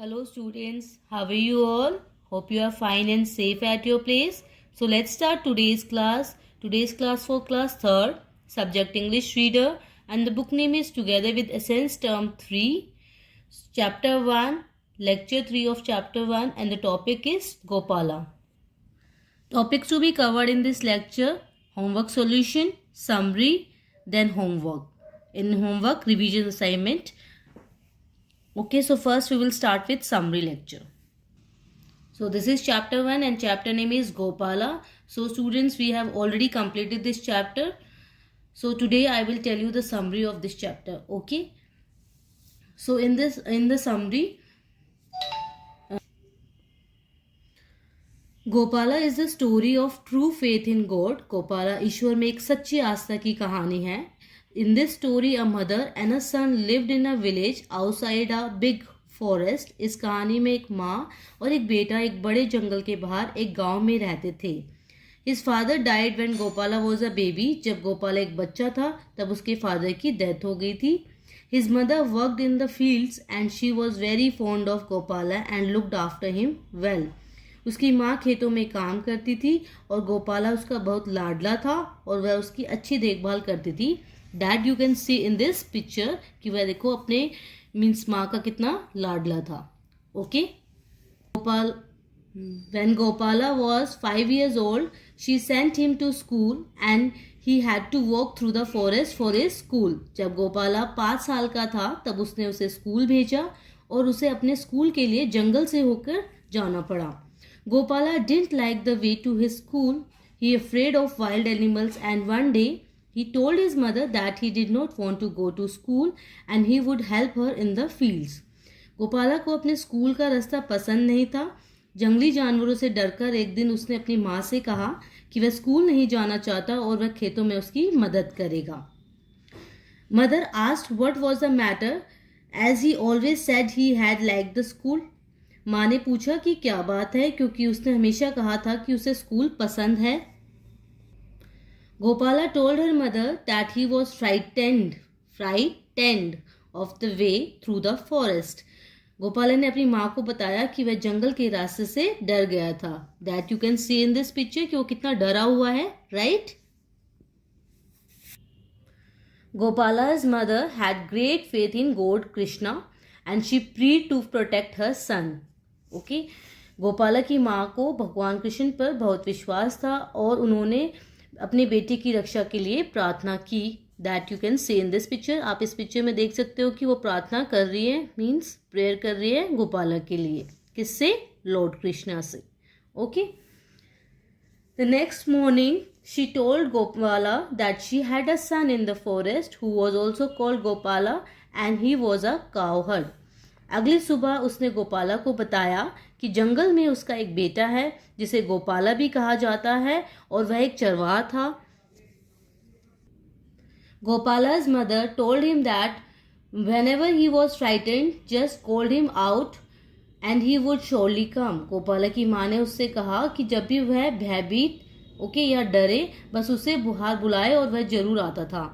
Hello students, how are you all? Hope you are fine and safe at your place. So let's start today's class. Today's class for class 3rd, subject English reader, and the book name is Together with Essence term 3, chapter 1, lecture 3 of chapter 1, and the topic is Gopala. Topics to be covered in this lecture: homework solution, summary, then homework. In homework, revision assignment. Okay, so first we will start with summary lecture. So this is chapter 1 and chapter name is Gopala. So students, we have already completed this chapter. So today I will tell you the summary of this chapter. Okay. So in the summary, Gopala is the story of true faith in God. Gopala ईश्वर में एक सच्ची आस्था की कहानी है. In this story, a mother and a son lived in a village outside a big forest. इस कहानी में एक माँ और एक बेटा एक बड़े जंगल के बाहर एक गांव में रहते थे. His father died when Gopala was a baby. जब गोपाला एक बच्चा था तब उसके फादर की डेथ हो गई थी. His mother worked in the fields and she was very fond of Gopala and looked after him well. उसकी माँ खेतों में काम करती थी और गोपाला उसका बहुत लाडला था और वह उसकी अच्छी देखभाल करती थी. That you can see in this picture कि वह देखो अपने मीन्स माँ का कितना लाडला था. Okay. When Gopala was 5 years old, she sent him to school and he had to walk through the forest for his school. जब गोपाला 5 साल का था तब उसने उसे स्कूल भेजा और उसे अपने स्कूल के लिए जंगल से होकर जाना पड़ा. Gopala didn't like the way to his school. He afraid of wild animals and one day he told his mother that he did not want to go to school and he would help her in the fields. Gopala को अपने school का रास्ता पसंद नहीं था. जंगली जानवरों से डरकर एक दिन उसने अपनी माँ से कहा कि वह स्कूल नहीं जाना चाहता और वह खेतों में उसकी मदद करेगा. Mother asked what was the matter as he always said he had liked the school. माँ ने पूछा कि क्या बात है क्योंकि उसने हमेशा कहा था कि उसे स्कूल पसंद है. Gopala told her mother that he was frightened of the way through the forest. Gopala ने अपनी माँ को बताया कि वह जंगल के रास्ते से डर गया था. That you can see in this picture कि वो कितना डरा हुआ है, right? Gopala's mother had great faith in God Krishna and she prayed to protect her son. Okay? Gopala की माँ को भगवान कृष्ण पर बहुत विश्वास था और उन्होंने अपने बेटे की रक्षा के लिए प्रार्थना की. That you can see in this picture. आप इस पिक्चर में देख सकते हो कि वो प्रार्थना कर रही है, मीन्स प्रेयर कर रही है गोपाला के लिए. किससे? लॉर्ड कृष्णा से. Okay. The next morning she told Gopala that she had a son in the forest who was also called Gopala and he was a cowherd. अगली सुबह उसने गोपाला को बताया कि जंगल में उसका एक बेटा है जिसे गोपाला भी कहा जाता है और वह एक चरवाहा था. Gopala's mother told him that whenever he was frightened, just called him out and he would surely come. Gopala की माँ ने उससे कहा कि जब भी वह भयभीत या डरे बस उसे बाहर बुलाए और वह जरूर आता था.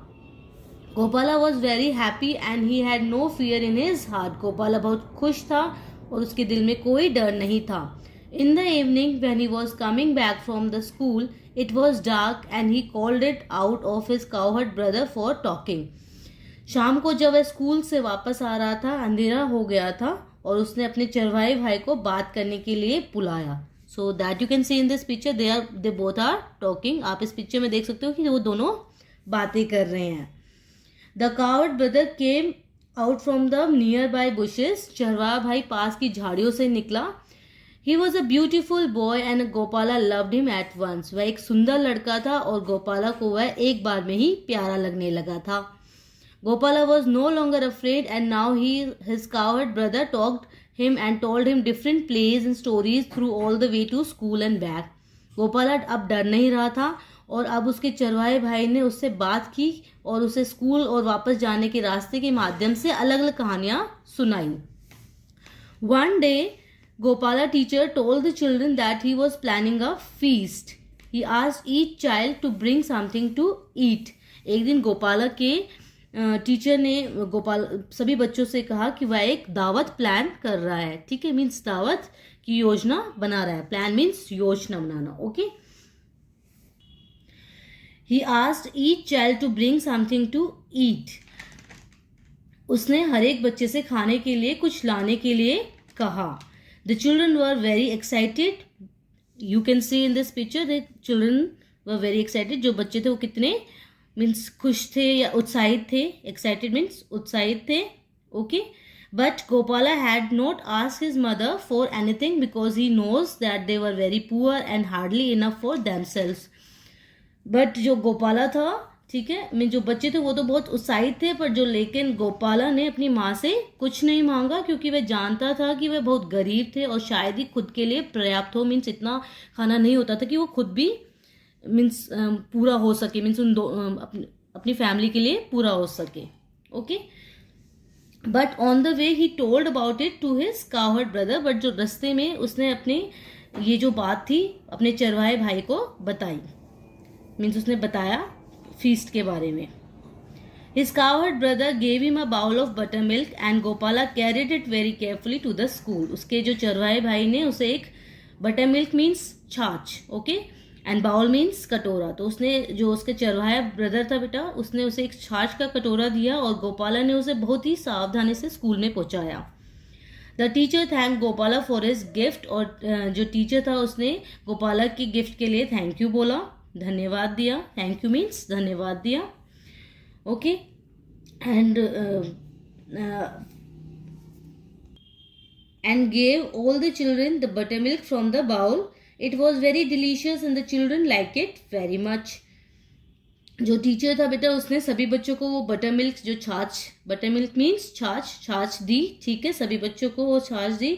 Gopala was very happy and he had no fear in his heart. Gopala बहुत खुश था और उसके दिल में कोई डर नहीं था. In the evening when he was coming back from the school, it was dark and he called it out of his cowherd brother for talking. शाम को जब वह स्कूल से वापस आ रहा था अंधेरा हो गया था और उसने अपने चरवाहे भाई को बात करने के लिए बुलाया. So that you can see in this picture they both are talking. आप इस पिक्चर में देख सकते हो कि वो दोनों बातें कर रहे हैं. The cowherd brother came out from the nearby bushes. चरवाहा भाई पास की झाड़ियों से निकला. He was a beautiful boy and Gopala loved him at once. वह एक सुंदर लड़का था और गोपाला को वह एक बार में ही प्यारा लगने लगा था. Gopala was no longer afraid and now his cowherd brother talked him and told him different plays and stories through all the way to school and back. Gopala अब डर नहीं रहा था और अब उसके चरवाहे भाई ने उससे बात की और उसे स्कूल और वापस जाने के रास्ते के माध्यम से अलग अलग कहानियां सुनाई. One day Gopala teacher told the children that he was planning a feast. He asked each child to bring something to eat. एक दिन गोपाला के टीचर ने सभी बच्चों से कहा कि वह एक दावत प्लान कर रहा है, ठीक है, मीन्स दावत की योजना बना रहा है, प्लान मीन्स योजना बनाना, okay. He asked each child to bring something to eat, उसने हर एक बच्चे से खाने के लिए कुछ लाने के लिए कहा। The children were very excited, you can see in this picture the children were very excited, जो बच्चे थे वो कितने मीन्स खुश थे या उत्साहित थे, एक्साइटेड मीन्स उत्साहित थे, okay. But Gopala had not asked his mother for anything because he knows that they were very poor and hardly enough for themselves. But जो गोपाला था, ठीक है, मीन जो बच्चे थे वो तो बहुत उत्साहित थे, पर जो लेकिन गोपाला ने अपनी माँ से कुछ नहीं मांगा क्योंकि वह जानता था कि वह बहुत गरीब थे और शायद ही खुद के लिए पर्याप्त हो, मीन्स इतना खाना नहीं होता था कि वो खुद भी मीन्स पूरा हो सके, मीन्स उन अपनी फैमिली के लिए पूरा हो सके, okay. But on the way he told about it to his coward brother, but जो रास्ते में उसने अपने ये जो बात थी अपने चरवाहे भाई को बताई, मीन्स उसने बताया फीस्ट के बारे में। His coward brother gave him a bowl of butter milk and Gopala carried it very carefully to the school, उसके जो चरवाहे भाई ने उसे एक बटर मिल्क मीन्स छाछ, ओके, एंड बाउल मीन्स कटोरा, तो उसने जो उसके चरवाहा ब्रदर था बेटा, उसने उसे एक छाछ का कटोरा दिया और गोपाला ने उसे बहुत ही सावधानी से स्कूल में पहुंचाया। The teacher thank Gopala for his gift, और जो टीचर था उसने गोपाला की गिफ्ट के लिए थैंक यू बोला, धन्यवाद दिया, थैंक यू मीन्स धन्यवाद दिया, okay. And gave all the children the butter milk from the bowl, it was very delicious and the children like it very much. जो टीचर था बेटा उसने सभी बच्चों को वो बटर मिल्क, जो छाछ, बटर मिल्क मीन्स छाछ दी, ठीक है, सभी बच्चों को वो छाछ दी,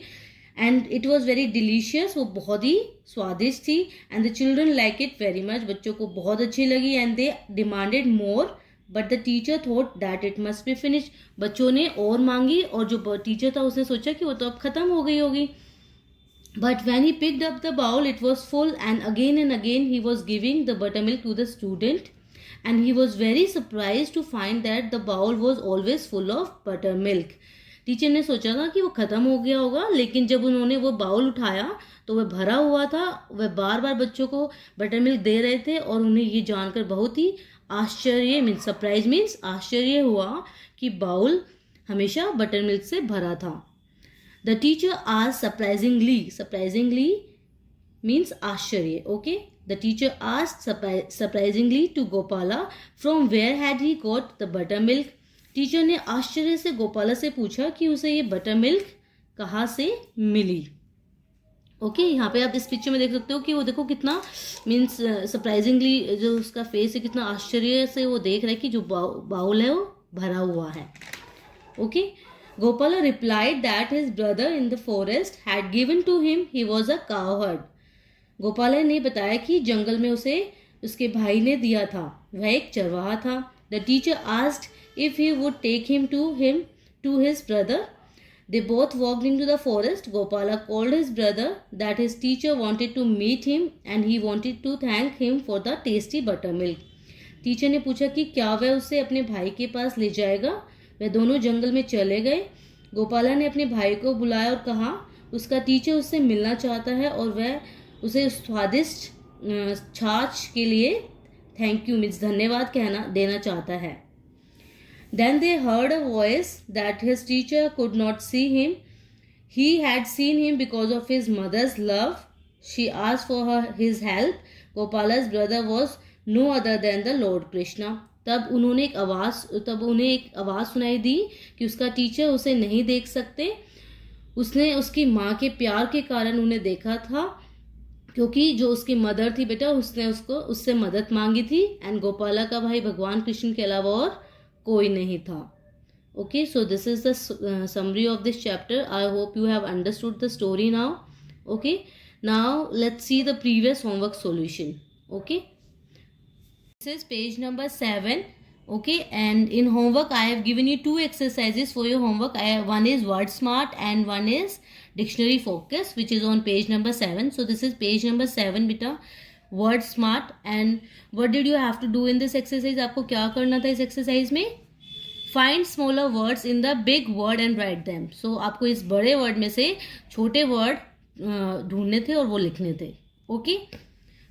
and it was very delicious, वो बहुत ही स्वादिष्ट थी, and the children like it very much, बच्चों को बहुत अच्छी लगी, and they demanded more but the teacher thought that it must be finish, बच्चों ने और मांगी और जो टीचर था उसने सोचा कि वो तो अब खत्म हो गई होगी। But when he picked up the bowl, it was full, and again he was giving the buttermilk to the student, and he was very surprised to find that the bowl was always full of buttermilk. Teacher ने सोचा था कि वो ख़त्म हो गया होगा, लेकिन जब उन्होंने वो बाउल उठाया तो वह भरा हुआ था, वह बार बार बच्चों को बटर मिल्क दे रहे थे, और उन्हें ये जानकर बहुत ही आश्चर्य मीन्स सरप्राइज मीन्स आश्चर्य हुआ कि बाउल हमेशा बटर मिल्क से भरा था। The teacher asked surprisingly means आश्चर्य, okay? The teacher asked surprisingly to Gopala from where had he got the buttermilk. Teacher ने आश्चर्य से गोपाला से पूछा कि उसे ये बटर मिल्क कहाँ से मिली, ओके। यहाँ पे आप इस पिक्चर में देख सकते हो कि वो देखो कितना मीन्स सरप्राइजिंगली जो उसका फेस है, कितना आश्चर्य से वो देख रहा है कि जो बाउल है वो भरा हुआ है, okay. Gopala replied that his brother in the forest had given to him, he was a cowherd. Gopala ने बताया कि जंगल में उसे उसके भाई ने दिया था, वह एक चरवाहा था। The teacher asked if he would take him to his brother. They both walked into the forest. Gopala called his brother that his teacher wanted to meet him and he wanted to thank him for the tasty buttermilk. Teacher ने पूछा कि क्या वह उसे अपने भाई के पास ले जाएगा। वह दोनों जंगल में चले गए। गोपाला ने अपने भाई को बुलाया और कहा उसका टीचर उससे मिलना चाहता है और वह उसे स्वादिष्ट छाछ के लिए थैंक यू मीन्स धन्यवाद देना चाहता है। Then they heard a voice that his teacher could not see him. He had seen him because of his mother's love. She asked for his help. Gopala's brother was no other than the Lord Krishna. तब उन्हें एक आवाज़ सुनाई दी कि उसका teacher उसे नहीं देख सकते। उसने उसकी माँ के प्यार के कारण उन्हें देखा था, क्योंकि जो उसकी मदर थी बेटा उसने उससे मदद मांगी थी। एंड गोपाला का भाई भगवान कृष्ण के अलावा और कोई नहीं था। Okay, so this is the summary of this chapter. I hope you have understood the story now. Okay, now let's see the previous homework solution. Okay, this is page number 7. Okay, and in homework I have given you 2 exercises for your homework. One is word smart and one is dictionary focus, which is on page number 7. So this is page number 7 beta, word smart. And what did you have to do in this exercise? आपको क्या करना था इस exercise में? Find smaller words in the big word and write them. So आपको इस बड़े word में से छोटे वर्ड ढूंढने थे और वो लिखने थे. Okay,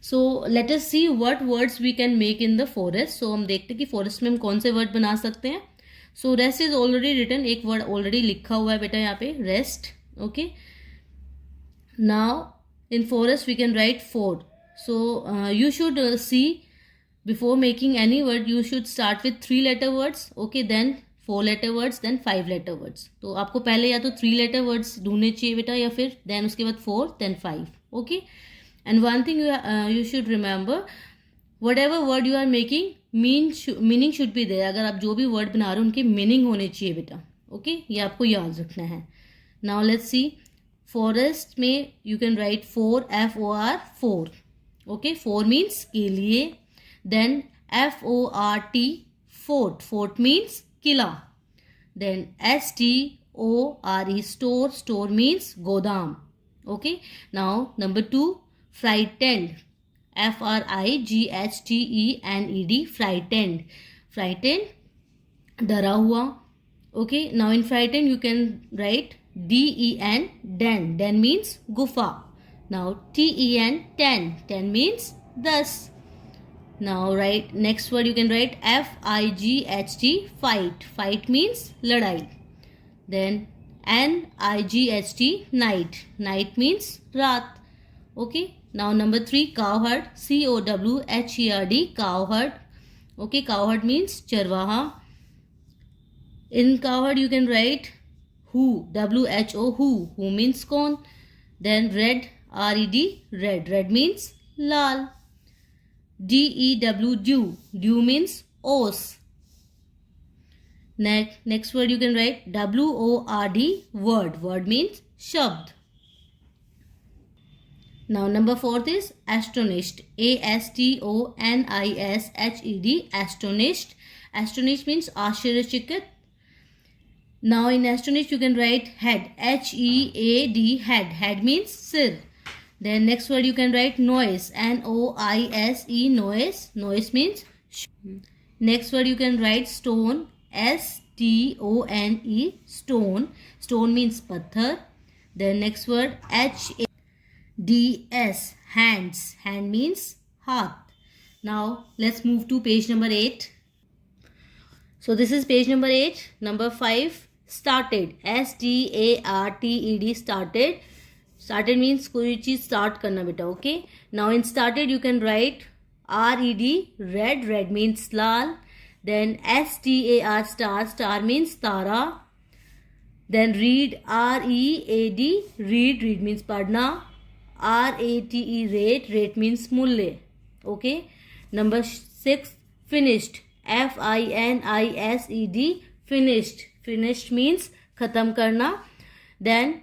so let us see what words we can make in the forest. So हम देखते हैं कि फॉरेस्ट में हम कौन से वर्ड बना सकते हैं. So rest is already written, एक वर्ड ऑलरेडी लिखा हुआ है बेटा यहाँ पे, rest. Okay, now in forest we can write four. So you should see before making any word you should start with 3 letter words. Okay, then 4 letter words, then 5 letter words. तो आपको पहले या तो 3 letter words ढूंढने चाहिए बेटा, या फिर then उसके बाद 4 then 5. Okay, and one thing you should remember, whatever word you are making meaning should be there. अगर आप जो भी word बना रहे हो उनके meaning होने चाहिए बेटा. Okay, ये आपको याद रखना है. Now let's see, forest में you can write 4, FOR 4. Okay, 4 means के लिए. Then FORT, fort. Fort means killa. Then STORE, store. Store means godam. Okay. Now number 2, frightened. FRIGHTENED, frightened. Frightened, डरा हुआ. Okay. Now in frightened you can write DEN, den. Den means gufa. Now TEN, ten. Ten means thus. Now write next word, you can write FIGHT, fight. Fight means ladai. Then NIGHT, night. Night means raat. Okay. Now number 3, cowherd. COWHERD, cowherd. Okay, cowherd means charwaha. In cowherd you can write who, WHO, who. Who means कौन. Then red, RED, red. Red means lal. DEW, dew. Dew means ose. Next word you can write WORD, word. Word means shabd. Now number 4th is astonished. ASTONISHED, astonished. Astonished means आश्चर्यचकित. Now in astonished you can write head. HEAD, head. Head means sir. Then next word you can write noise. NOISE, noise. Noise means next word you can write stone. STONE, stone. Stone means pathar. Then next word HANDS, hands. Hand means hath. Now let's move to page number 8. So this is page number 8. Number 5, started. STARTED, started. Started means कोई चीज start करना बेटा. Okay. Now in started you can write RED, red. Red means lal. Then STAR, star. Star means tara. Then read, READ, read. Read means padna. RATE, rate. Rate means mulle. Okay. Number 6, finished. FINISED, finished. Finished means khatam karna. Then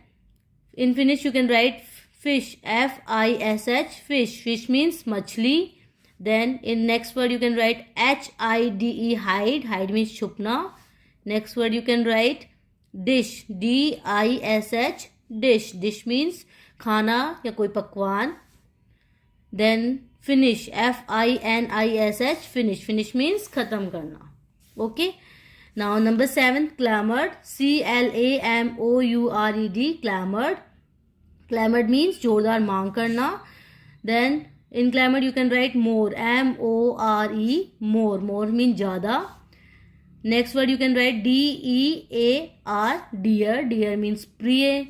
in finish you can write fish. FISH, fish. Fish means machli. Then in next word you can write HIDE, hide. Hide means chupna. Next word you can write dish. DISH, dish. Dish means khana ya koi pakwan. Then finish. FINISH, finish. Finish means khatam karna. Okay. Now number 7, clamored. CLAMOURED, clamored. Clamored means जोरदार मांग करना. Then in clamored you can write more. MORE, more. More means ज़्यादा. Next word you can write DEAR, dear. Dear means प्रिय.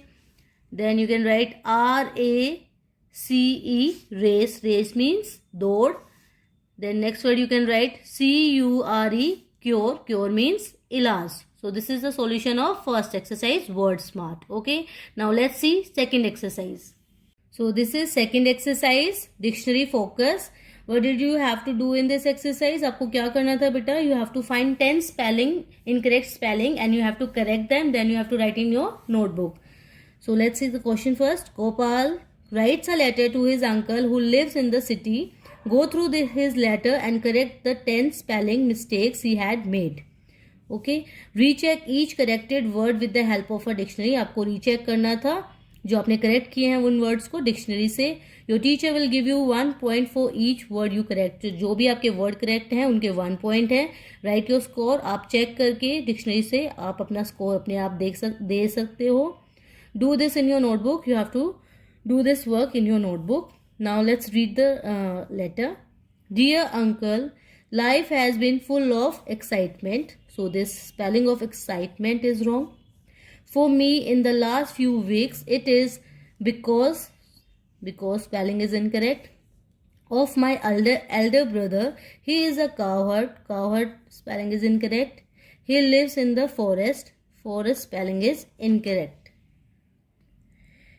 Then you can write RACE, race. Race means दौड़. Then next word you can write CURE, cure. Cure means इलाज. So this is the solution of first exercise, word smart. Okay. Now let's see second exercise. So this is second exercise, dictionary focus. What did you have to do in this exercise? आपको क्या करना था बेटा? You have to find 10 spelling, incorrect spelling, and you have to correct them. Then you have to write in your notebook. So let's see the question first. Gopal writes a letter to his uncle who lives in the city. Go through his letter and correct the 10 spelling mistakes he had made. Okay. Recheck each corrected word with the help of a dictionary. आपको recheck करना था जो आपने correct किए हैं उन words को dictionary से. Your teacher will give you 1 point for each word you correct. जो भी आपके वर्ड करेक्ट हैं उनके 1 पॉइंट है. Write your score. आप चेक करके डिक्शनरी से आप अपना स्कोर अपने आप दे सकते हो. Do this in your notebook. You have to do this work in your notebook. Now let's read the letter. Dear uncle, life has been full of excitement. So this spelling of excitement is wrong. For me in the last few weeks it is because spelling is incorrect. Of my elder brother, he is a cowherd. Cowherd spelling is incorrect. He lives in the forest. Forest spelling is incorrect.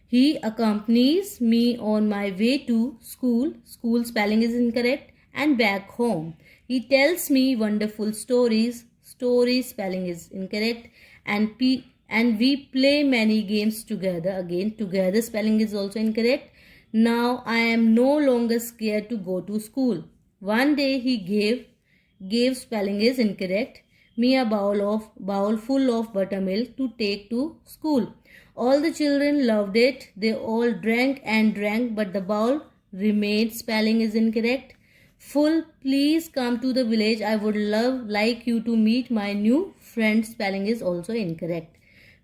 He accompanies me on my way to school. School spelling is incorrect. And back home. He tells me wonderful stories. Story spelling is incorrect. And we play many games together. Again, together spelling is also incorrect. Now I am no longer scared to go to school. One day he gave spelling is incorrect. Me a bowl full of buttermilk to take to school. All the children loved it. They all drank and drank, but the bowl remained. Spelling is incorrect. Full, please come to the village. I would like you to meet my new friend. Spelling is also incorrect.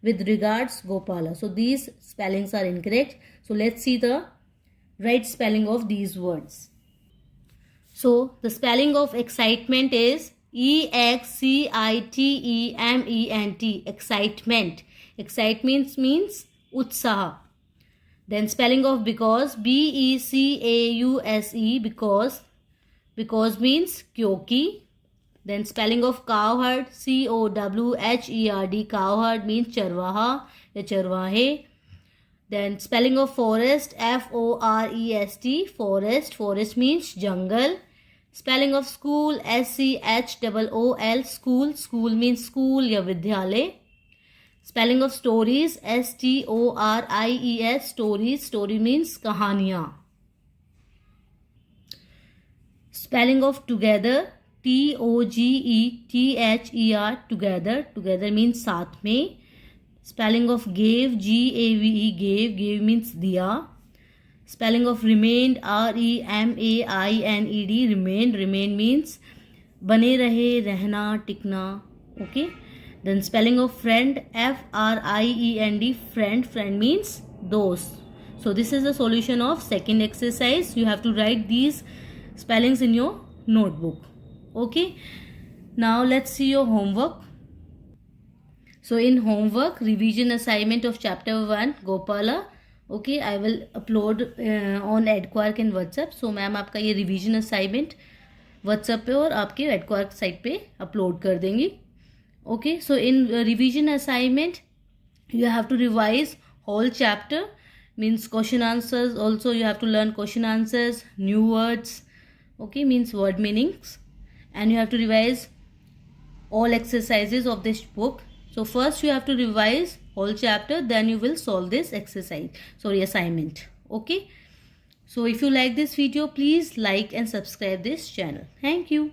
With regards, Gopala. So these spellings are incorrect. So let's see the right spelling of these words. So the spelling of excitement is EXCITEMENT. Excitement. Excitement means utsaha. Then spelling of because, BECAUSE, because means क्योंकि. Then spelling of cowherd, COWHERD, cowherd means चरवाहा या चरवाहे. Then spelling of forest, FOREST, forest. Forest means jungle. Spelling of school, SCHOOL, school. School means school या विद्यालय. Spelling of stories, STORIES, stories. Story means कहानियाँ. Spelling of together, TOGETHER, together. Together means साथ में. Spelling of gave, GAVE, gave means दिया. Spelling of remained, REMAINED, remained means बने रहे, रहना, टिकना. Okay. Then spelling of friend, FRIEND, friend means दोस्त. So this is the solution of second exercise. You have to write these spellings in your notebook. Okay. Now let's see your homework. So in homework, revision assignment of chapter 1, Gopala. Okay, I will upload on EdQuark and WhatsApp. So ma'am आपका ये revision assignment WhatsApp पे और आपके EdQuark site पे upload कर देंगी. Okay, so in revision assignment, you have to revise whole chapter. Means question answers. Also you have to learn question answers, new words. Okay, means word meanings. And you have to revise all exercises of this book. So first you have to revise whole chapter, then you will solve this assignment. Okay. So if you like this video, please like and subscribe this channel. Thank you.